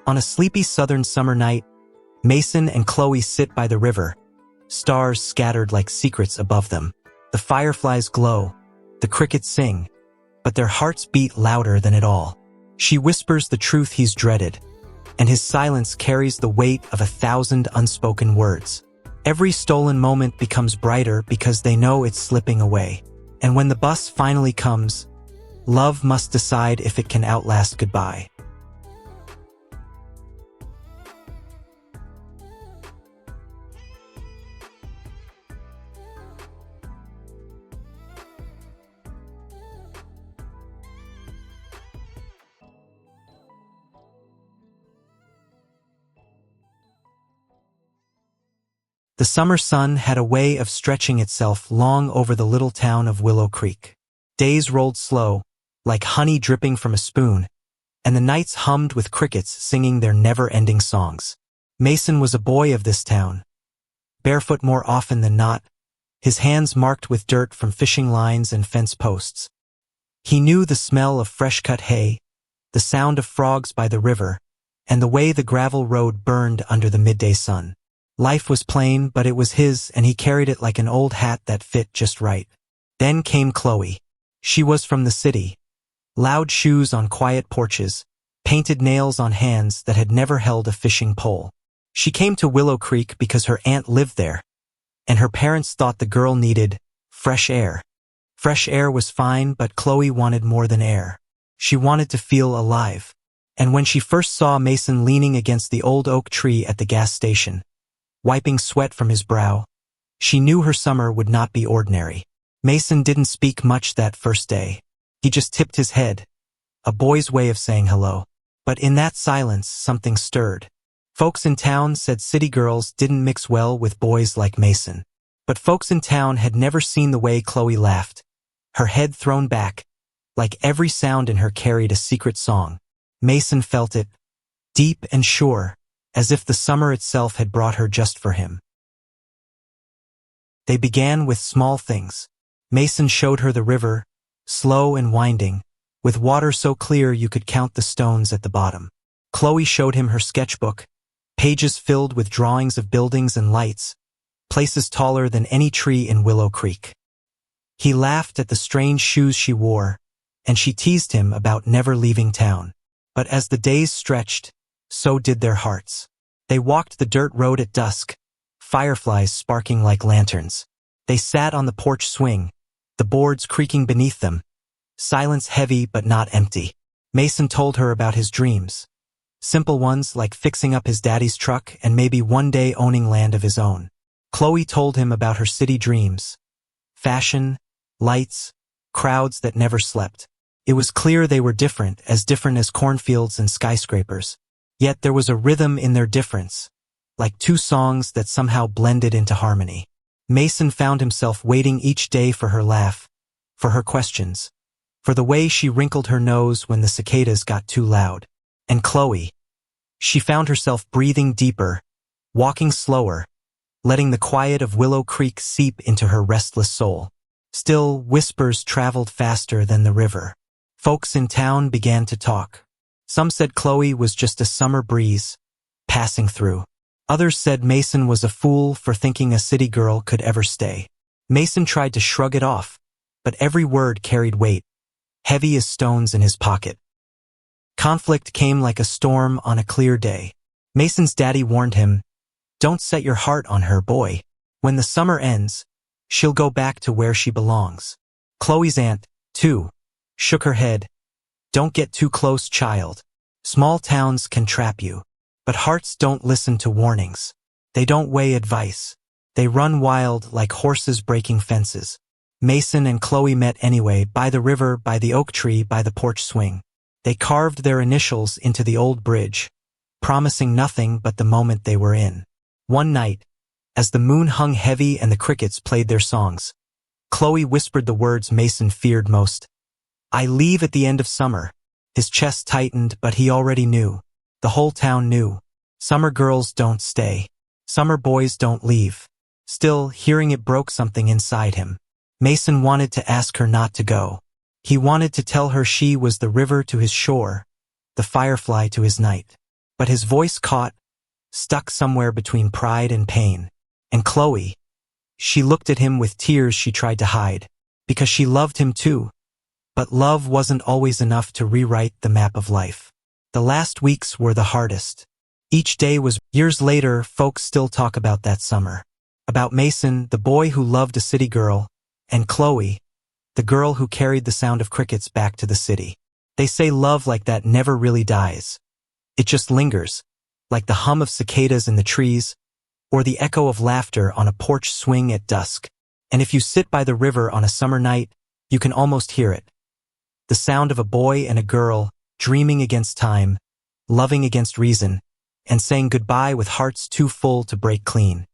On a sleepy southern summer night, Mason and Chloe sit by the river, stars scattered like secrets above them. The fireflies glow, the crickets sing, but their hearts beat louder than it all. She whispers the truth he's dreaded, and his silence carries the weight of 1,000 unspoken words. Every stolen moment becomes brighter because they know it's slipping away. And when the bus finally comes, love must decide if it can outlast goodbye. The summer sun had a way of stretching itself long over the little town of Willow Creek. Days rolled slow, like honey dripping from a spoon, and the nights hummed with crickets singing their never-ending songs. Mason was a boy of this town, barefoot more often than not, his hands marked with dirt from fishing lines and fence posts. He knew the smell of fresh-cut hay, the sound of frogs by the river, and the way the gravel road burned under the midday sun. Life was plain, but it was his, and he carried it like an old hat that fit just right. Then came Chloe. She was from the city. Loud shoes on quiet porches, painted nails on hands that had never held a fishing pole. She came to Willow Creek because her aunt lived there, and her parents thought the girl needed fresh air. Fresh air was fine, but Chloe wanted more than air. She wanted to feel alive. And when she first saw Mason leaning against the old oak tree at the gas station, wiping sweat from his brow, she knew her summer would not be ordinary. Mason didn't speak much that first day. He just tipped his head, a boy's way of saying hello. But in that silence, something stirred. Folks in town said city girls didn't mix well with boys like Mason. But folks in town had never seen the way Chloe laughed, her head thrown back, like every sound in her carried a secret song. Mason felt it, deep and sure, as if the summer itself had brought her just for him. They began with small things. Mason showed her the river, slow and winding, with water so clear you could count the stones at the bottom. Chloe showed him her sketchbook, pages filled with drawings of buildings and lights, places taller than any tree in Willow Creek. He laughed at the strange shoes she wore, and she teased him about never leaving town. But as the days stretched, so did their hearts. They walked the dirt road at dusk, fireflies sparking like lanterns. They sat on the porch swing, the boards creaking beneath them, silence heavy but not empty. Mason told her about his dreams, simple ones like fixing up his daddy's truck and maybe one day owning land of his own. Chloe told him about her city dreams, fashion, lights, crowds that never slept. It was clear they were different as cornfields and skyscrapers. Yet there was a rhythm in their difference, like two songs that somehow blended into harmony. Mason found himself waiting each day for her laugh, for her questions, for the way she wrinkled her nose when the cicadas got too loud. And Chloe, she found herself breathing deeper, walking slower, letting the quiet of Willow Creek seep into her restless soul. Still, whispers traveled faster than the river. Folks in town began to talk. Some said Chloe was just a summer breeze, passing through. Others said Mason was a fool for thinking a city girl could ever stay. Mason tried to shrug it off, but every word carried weight, heavy as stones in his pocket. Conflict came like a storm on a clear day. Mason's daddy warned him, "Don't set your heart on her, boy. When the summer ends, she'll go back to where she belongs." Chloe's aunt, too, shook her head. "Don't get too close, child. Small towns can trap you. But hearts don't listen to warnings. They don't weigh advice. They run wild like horses breaking fences." Mason and Chloe met anyway, by the river, by the oak tree, by the porch swing. They carved their initials into the old bridge, promising nothing but the moment they were in. One night, as the moon hung heavy and the crickets played their songs, Chloe whispered the words Mason feared most. "I leave at the end of summer." His chest tightened, but he already knew. The whole town knew. Summer girls don't stay. Summer boys don't leave. Still, hearing it broke something inside him. Mason wanted to ask her not to go. He wanted to tell her she was the river to his shore, the firefly to his night. but his voice caught, stuck somewhere between pride and pain. And Chloe, she looked at him with tears she tried to hide, because she loved him too. But love wasn't always enough to rewrite the map of life. The last weeks were the hardest. Each day was. Years later, folks still talk about that summer. About Mason, the boy who loved a city girl, and Chloe, the girl who carried the sound of crickets back to the city. They say love like that never really dies. It just lingers, like the hum of cicadas in the trees, or the echo of laughter on a porch swing at dusk. And if you sit by the river on a summer night, you can almost hear it. The sound of a boy and a girl, dreaming against time, loving against reason, and saying goodbye with hearts too full to break clean.